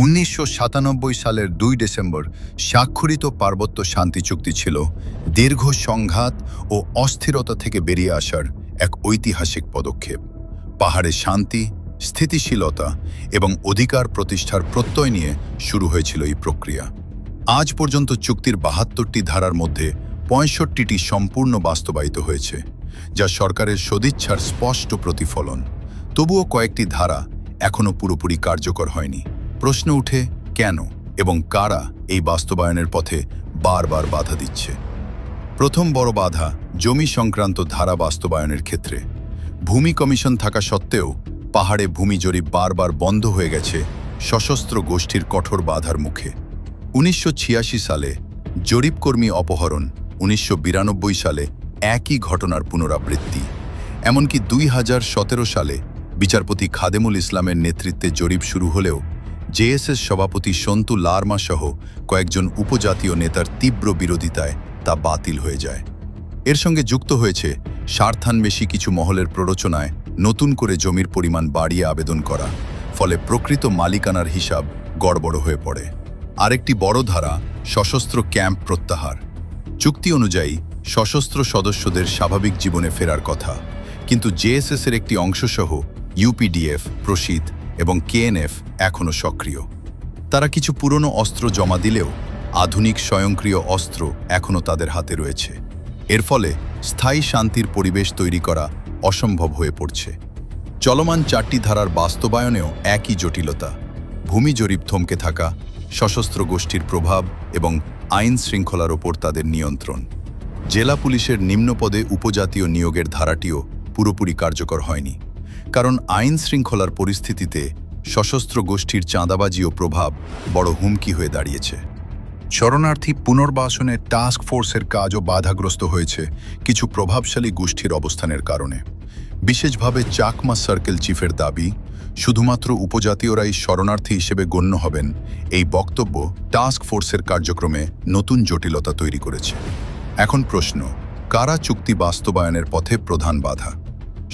1997 সালের 2 ডিসেম্বর স্বাক্ষরিত পার্বত্য শান্তি চুক্তি ছিল দীর্ঘ সংঘাত ও অস্থিরতা থেকে বেরিয়ে আসার এক ঐতিহাসিক পদক্ষেপ। পাহাড়ে শান্তি, স্থিতিশীলতা এবং অধিকার প্রতিষ্ঠার প্রত্যয় নিয়ে শুরু হয়েছিল এই প্রক্রিয়া। আজ পর্যন্ত চুক্তির 72টি ধারার মধ্যে 65টি সম্পূর্ণ বাস্তবায়িত হয়েছে, যা সরকারের সদিচ্ছার স্পষ্ট প্রতিফলন। তবুও কয়েকটি ধারা এখনও পুরোপুরি কার্যকর হয়নি। প্রশ্ন উঠে, কেন এবং কারা এই বাস্তবায়নের পথে বারবার বাধা দিচ্ছে? প্রথম বড় বাধা জমি সংক্রান্ত ধারা বাস্তবায়নের ক্ষেত্রে। ভূমি কমিশন থাকা সত্ত্বেও পাহাড়ে ভূমি জরিপ বারবার বন্ধ হয়ে গেছে সশস্ত্র গোষ্ঠীর কঠোর বাধার মুখে। 1986 সালে জরিপকর্মী অপহরণ, 1992 সালে একই ঘটনার পুনরাবৃত্তি, এমনকি 2017 সালে বিচারপতি খাদেমুল ইসলামের নেতৃত্বে জরিপ শুরু হলেও জেএসএস সভাপতি সন্তু লারমা সহ কয়েকজন উপজাতীয় নেতার তীব্র বিরোধিতায় তা বাতিল হয়ে যায়। এর সঙ্গে যুক্ত হয়েছে স্বার্থান্বেষী কিছু মহলের প্ররোচনায় নতুন করে জমির পরিমাণ বাড়িয়ে আবেদন করা, ফলে প্রকৃত মালিকানার হিসাব গড়বড় হয়ে পড়ে। আরেকটি বড় ধারা সশস্ত্র ক্যাম্প প্রত্যাহার। চুক্তি অনুযায়ী সশস্ত্র সদস্যদের স্বাভাবিক জীবনে ফেরার কথা, কিন্তু জেএসএস-এর একটি অংশসহ ইউপিডিএফ, প্রশীত এবং কেএনএফ এখনও সক্রিয়। তারা কিছু পুরনো অস্ত্র জমা দিলেও আধুনিক স্বয়ংক্রিয় অস্ত্র এখনও তাদের হাতে রয়েছে। এর ফলে স্থায়ী শান্তির পরিবেশ তৈরি করা অসম্ভব হয়ে পড়ছে। চলমান 4টি ধারার বাস্তবায়নেও একই জটিলতা: ভূমি জরিপ থমকে থাকা, সশস্ত্র গোষ্ঠীর প্রভাব এবং আইন শৃঙ্খলার ওপর তাদের নিয়ন্ত্রণ। জেলা পুলিশের নিম্নপদে উপজাতীয় নিয়োগের ধারাটিও পুরোপুরি কার্যকর হয়নি, কারণ আইন শৃঙ্খলার পরিস্থিতিতে সশস্ত্র গোষ্ঠীর চাঁদাবাজি ও প্রভাব বড় হুমকি হয়ে দাঁড়িয়েছে। শরণার্থী পুনর্বাসনের টাস্ক ফোর্সের কাজও বাধাগ্রস্ত হয়েছে কিছু প্রভাবশালী গোষ্ঠীর অবস্থানের কারণে। বিশেষভাবে চাকমা সার্কেল চিফের দাবি, শুধুমাত্র উপজাতীয়রাই শরণার্থী হিসেবে গণ্য হবেন, এই বক্তব্য টাস্ক ফোর্সের কার্যক্রমে নতুন জটিলতা তৈরি করেছে। এখন প্রশ্ন, কারা চুক্তি বাস্তবায়নের পথে প্রধান বাধা?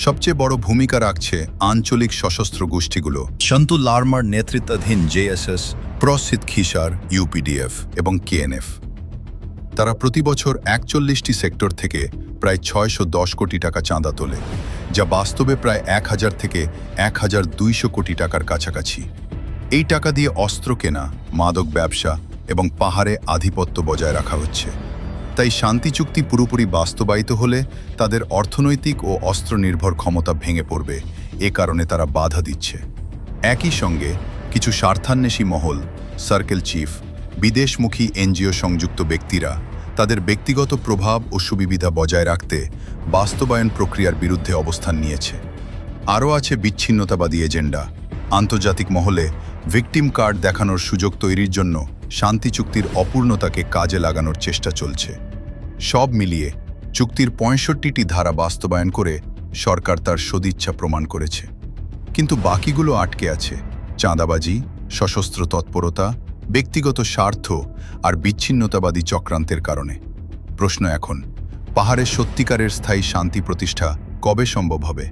সবচেয়ে বড় ভূমিকা রাখছে আঞ্চলিক সশস্ত্র গোষ্ঠীগুলো। সন্তু লারমার নেতৃত্বাধীন জেএসএস, প্রসিত খিসার, ইউপিডিএফ এবং কেএনএফ। তারা প্রতি বছর 41টি সেক্টর থেকে প্রায় 610 কোটি টাকা চাঁদা তোলে, যা বাস্তবে প্রায় 1000 থেকে 1200 কোটি টাকার কাছাকাছি। এই টাকা দিয়ে অস্ত্র কেনা, মাদক ব্যবসা এবং পাহাড়ে আধিপত্য বজায় রাখা হচ্ছে। তাই শান্তি চুক্তি পুরোপুরি বাস্তবায়িত হলে তাদের অর্থনৈতিক ও অস্ত্র নির্ভর ক্ষমতা ভেঙে পড়বে, এ কারণে তারা বাধা দিচ্ছে। একই সঙ্গে কিছু স্বার্থান্বেষী মহল, সার্কেল চিফ, বিদেশমুখী এনজিও সংযুক্ত ব্যক্তিরা তাদের ব্যক্তিগত প্রভাব ও সুবিধা বজায় রাখতে বাস্তবায়ন প্রক্রিয়ার বিরুদ্ধে অবস্থান নিয়েছে। আরও আছে বিচ্ছিন্নতাবাদী এজেন্ডা। আন্তর্জাতিক মহলে ভিকটিম কার্ড দেখানোর সুযোগ তৈরির জন্য শান্তি চুক্তির অপূর্ণতাকে কাজে লাগানোর চেষ্টা চলছে। সব মিলিয়ে চুক্তির 65টি ধারা বাস্তবায়ন করে সরকার তার সদিচ্ছা প্রমাণ করেছে, কিন্তু বাকিগুলো আটকে আছে চাঁদাবাজি, সশস্ত্র তৎপরতা, ব্যক্তিগত স্বার্থ আর বিচ্ছিন্নতাবাদী চক্রান্তের কারণে। প্রশ্ন এখন, পাহাড়ের সত্যিকারের স্থায়ী শান্তি প্রতিষ্ঠা কবে সম্ভব হবে?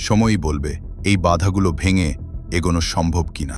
সময়ই বলবে এই বাধাগুলো ভেঙে এগোনো সম্ভব কিনা।